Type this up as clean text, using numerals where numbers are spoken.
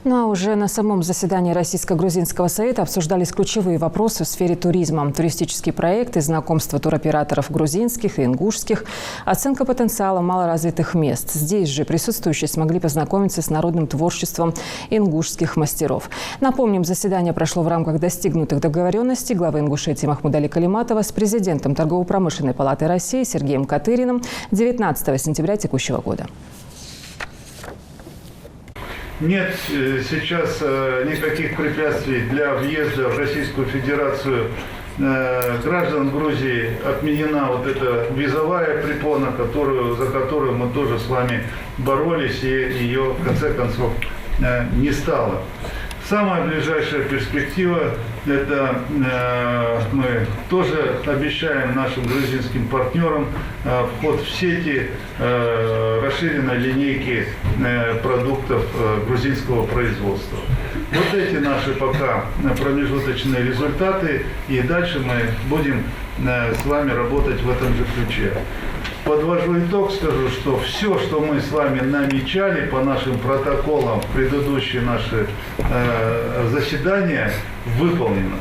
Ну а уже на самом заседании Российско-грузинского совета обсуждались ключевые вопросы в сфере туризма. Туристические проекты, знакомство туроператоров грузинских и ингушских, оценка потенциала малоразвитых мест. Здесь же присутствующие смогли познакомиться с народным творчеством ингушских мастеров. Напомним, заседание прошло в рамках достигнутых договоренностей главы Ингушетии Махмудали Калиматова с президентом Торгово-промышленной палаты России Сергеем Катыриным 19 сентября текущего года. Нет сейчас никаких препятствий для въезда в Российскую Федерацию граждан Грузии. Отменена вот эта визовая препона, за которую мы тоже с вами боролись, и ее в конце концов не стало. Самая ближайшая перспектива – это мы тоже обещаем нашим грузинским партнерам вход в сети расширенной линейки продуктов грузинского производства. Вот эти наши пока промежуточные результаты, и дальше мы будем с вами работать в этом же ключе. Подвожу итог, скажу, что все, что мы с вами намечали по нашим протоколам в предыдущие наши заседания, выполнено.